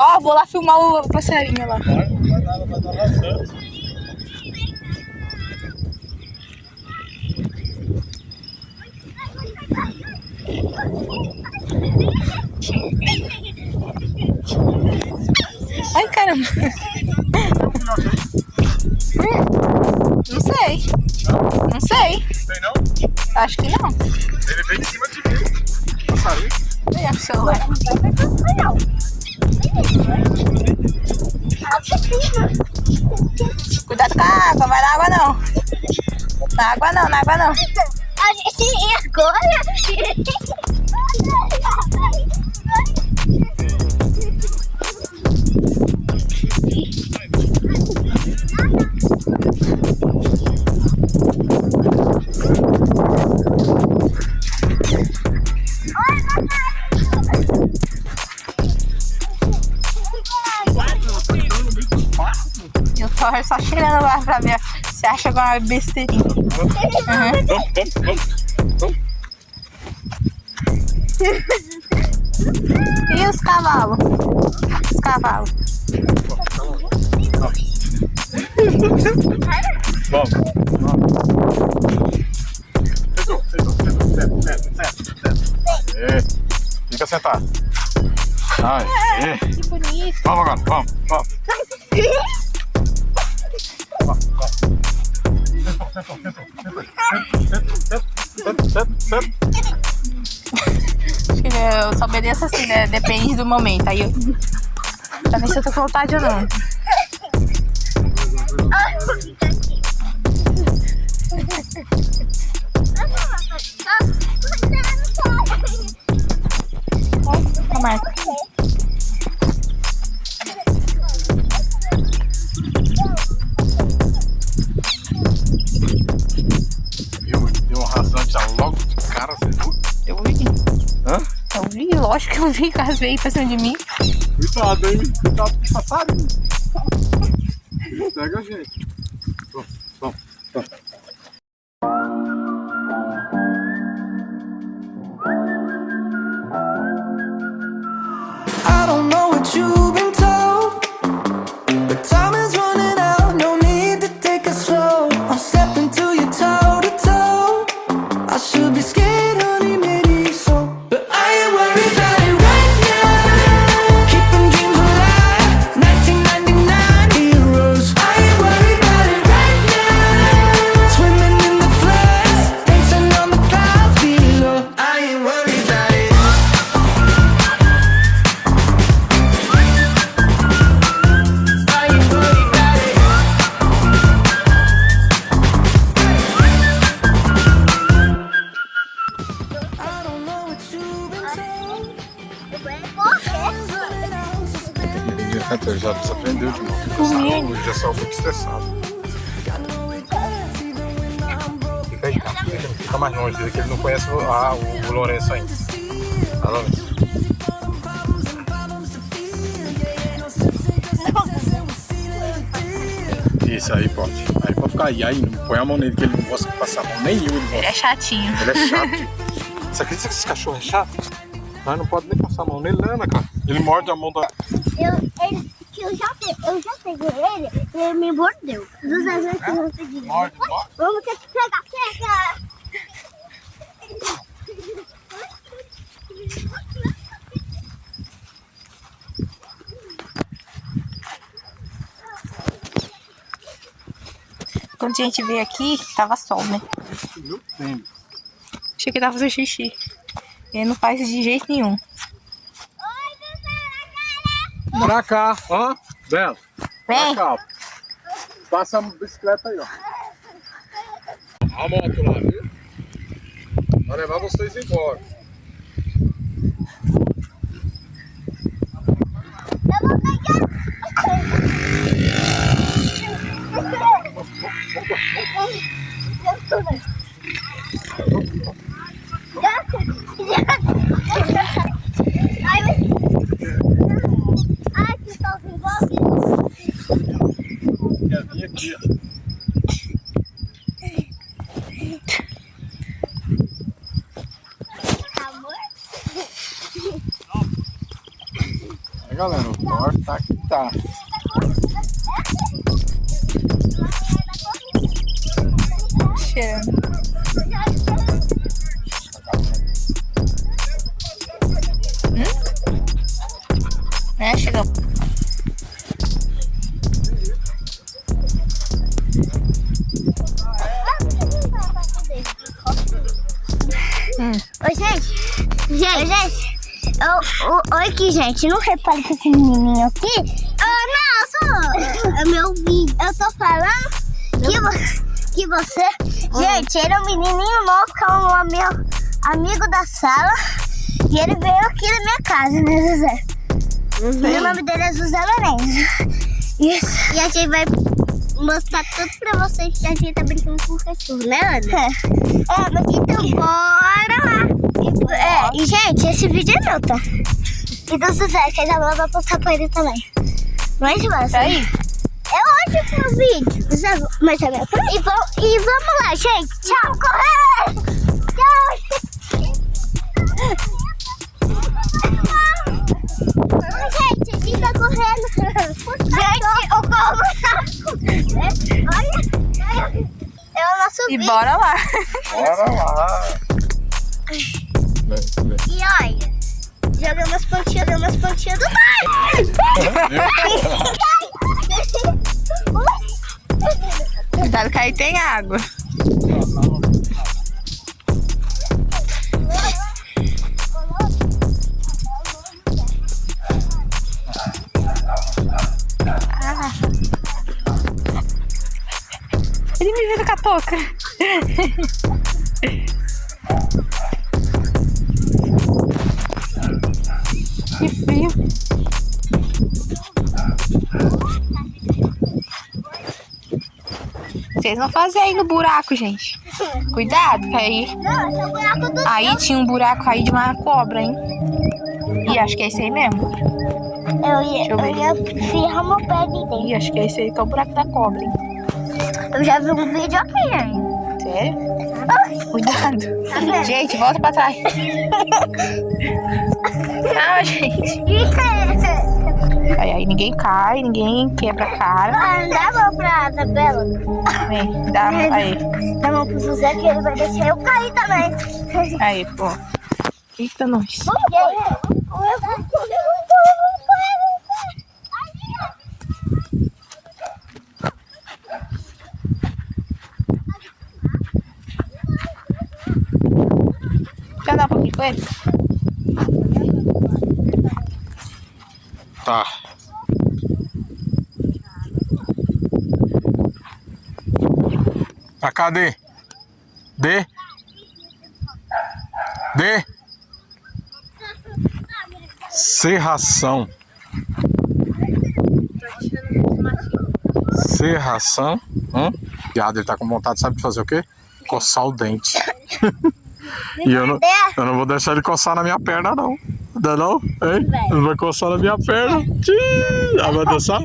Ó, vou lá filmar o passarinho lá. Vai dar bastante. Ai, caramba. Não sei. Não sei. Tem não? Acho que não. Ele veio em cima de mim. Passarinho. Olha o celular. Cuidado com a água, vai na água não. Na água não, na água não. A gente agora. Eu tô só cheirando lá pra ver se acha alguma besteirinha. Vamos. E os cavalos? Os cavalos. Vamos. Senta. Fica sentado. Ai, Que bonito. vamos agora, vamos. Senta. Acho que eu só obedeço assim, né? Depende do momento. Aí eu. Pra ver se eu tô com vontade ou não. Ó, Marca. Deu um rasante logo de cara, você viu? Eu vi. Hã? Eu vi, lógico que eu vi, quase veio pra cima de mim. Cuidado, hein? Cuidado com o passarinho. Pega a gente. Vamos. I don't know what you've been told, but time is running out. No need to take it slow. I'm stepping to you toe to toe. I should be scared, honey, maybe so, but I ain't worried about it right now. Keeping dreams alive, 1999 heroes. I ain't worried about it right now. Swimming in the floods, dancing on the clouds below. I ain't worried about it. I don't know what you've been told. Ele já desaprendeu de novo. Comigo. Ele já saiu muito estressado. Fica aí, cara. Fica mais longe dele, que ele não conhece o Lourenço ainda. Tá, Lourenço? Isso aí pode. Aí pode ficar aí não põe a mão nele, que ele não gosta de passar a mão. Nem eu ele Ele é gosta. chatinho. Ele é chato. Você acredita que esse cachorro é chato? Mas não pode nem passar a mão nele, né, Ana, cara? Ele morde a mão da... Eu já peguei ele e ele me mordeu. Duas vezes que eu peguei. Morde. Vamos ter que pegar. Quando a gente veio aqui, tava sol, né? Meu tênis. Achei que tava fazendo xixi. Ele não faz de jeito nenhum. Pra cá, ó. Bela. Vem. Pra cá, ó. Passa a bicicleta aí, ó. A moto lá, viu? Vai levar vocês embora. Ai, que tal envolvido? Quer vir aqui, ó. Amor? galera? O Thor tá que tá. Cheirando. É, chegou. Oi, gente. Oi aqui, gente. Não repare que esse menininho aqui. Não, é meu vídeo. Eu tô falando que você. Gente, ele é um menininho novo, que é um meu amigo da sala. E ele veio aqui na minha casa, né, José? E o nome dele é José Lourenço. Isso. E a gente vai mostrar tudo pra vocês que a gente tá brincando com o cachorro, né, Ana? Mas então bora lá. E gente, esse vídeo é meu, tá? E do José, que a Lua vai postar pra ele também. Mas massa. Aí. É hoje o vídeo. José, mas é meu. E vamos lá, gente. Tchau, corre! Tchau! Gente, a gente tá correndo. Gente, o corvo tá. Olha. É o nosso E vídeo. bora lá. Bora lá. E olha, jogando as pontinhas do mar. Cuidado que aí tem água. Ele me vira com a touca. Que frio. Vocês não fazem aí no buraco, gente. Cuidado, que aí... Não, esse é o buraco do Aí tinha um buraco aí de uma cobra, hein? Ih, acho que é esse aí mesmo. Eu Deixa eu ver. ia ferrar meu pé de dentro. Ih, acho que é esse aí que é o buraco da cobra, hein? Eu já vi um vídeo aqui, hein? Sério? Cuidado. Gente, volta pra trás. Não, gente. Aí ninguém cai, ninguém quebra a cara. Dá a mão pra Isabela. Vem, dá aí. Dá a mão pro José que ele vai deixar eu cair também. Aí, pô. Eita, nós. Quer dar um pouquinho com ele? Tá. Cadê? Dê. Serração. Piada, ele tá com vontade, sabe de fazer o quê? Coçar o dente. E eu não vou deixar ele coçar na minha perna, não. Não é não? Hein? Ele vai coçar na minha perna. Ah, vai dançar?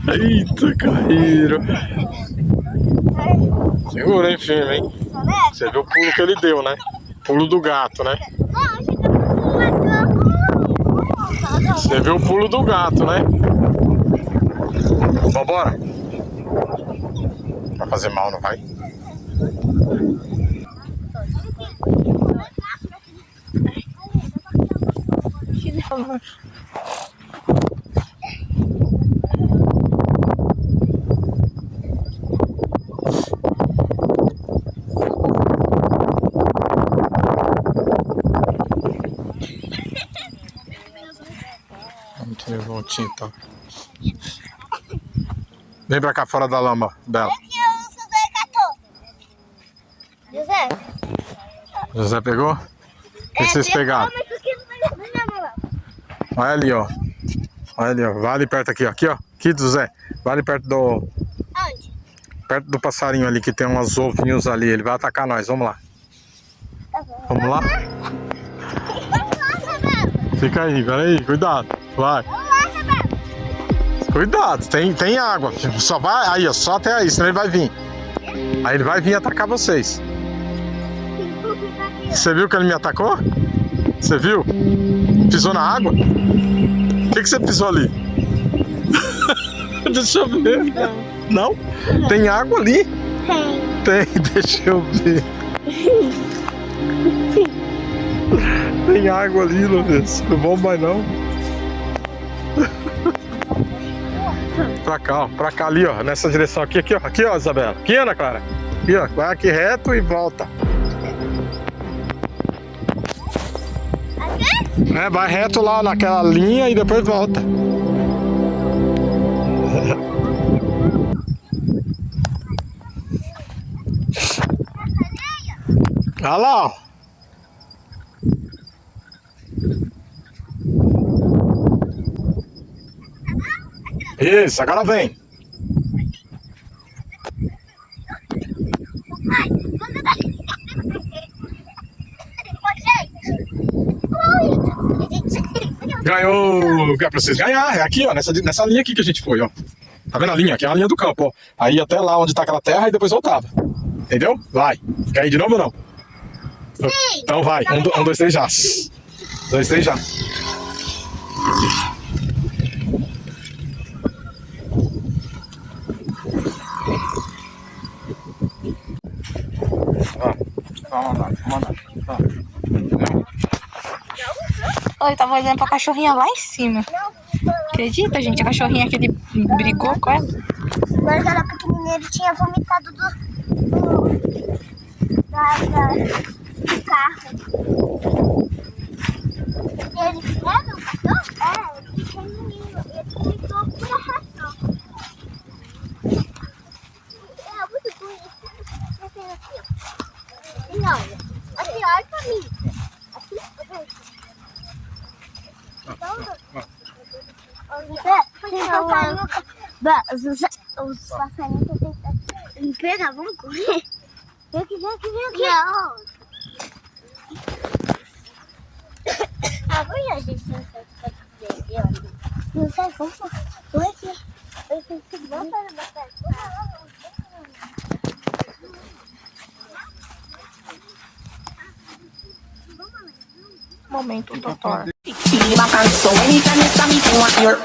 Eita, caíram. Segura, hein, firme, hein? Você viu o pulo que ele deu, né? Pulo do gato, né? Você viu o pulo do gato, né? Vambora. Vai fazer mal, não vai? Vamos ter voltinho, então. Vem pra cá fora da lama, Bela. Aqui o José catou. José? José pegou? O que vocês pegaram? Olha ali, ó. Olha ali, ó. Vai ali perto aqui, ó. Aqui, ó. Aqui, José. Vai ali perto do... Onde? Perto do passarinho ali, que tem umas ovinhos ali. Ele vai atacar nós. Vamos lá. Vamos lá? Vamos lá, Isabela. Fica aí, peraí. Cuidado. Vai. Vamos lá, Isabela. Cuidado. Tem água. Só vai aí, ó. Só até aí, senão ele vai vir. Aí ele vai vir atacar vocês. Você viu que ele me atacou? Você viu? Pisou na água? O que você pisou ali? Deixa eu ver. Não? Tem água ali? Tem, deixa eu ver. Tem água ali, Lourenço. Não vamos mais não. Pra cá ali, ó. Nessa direção aqui, ó. Aqui, ó, Isabela. Aqui, Ana Clara. Aqui, ó. Vai aqui reto e volta. É, vai reto lá naquela linha e depois volta. Olha lá, ó. Isso, agora vem. Ganhou! É pra vocês ganhar. É aqui, ó. Nessa linha aqui que a gente foi, ó. Tá vendo a linha? Aqui é a linha do campo, ó. Aí até lá onde tá aquela terra e depois voltava. Entendeu? Vai. Quer ir de novo ou não? Sim. Então vai. 1, 2, 3 já. 2, 3 já. Eu tava olhando pra cachorrinha lá em cima. Acredita, gente? A cachorrinha que ele brigou com ela. Quando era pequenininho, ele tinha vomitado do carro. Ele era um cachorro? É, ele pequenininho. Ele vomitou por ração. É muito bonito. Assim, ó. E olha. Assim, olha pra mim. Aqui, olha. Os passarinhos que eu tenho que pegar, vamos correr. Vem aqui. Não. Agora a gente não sabe fazer. Não sei, vamos aqui. Vamos para a Momento, doutor. Feel my canso anytime you saw me, you want your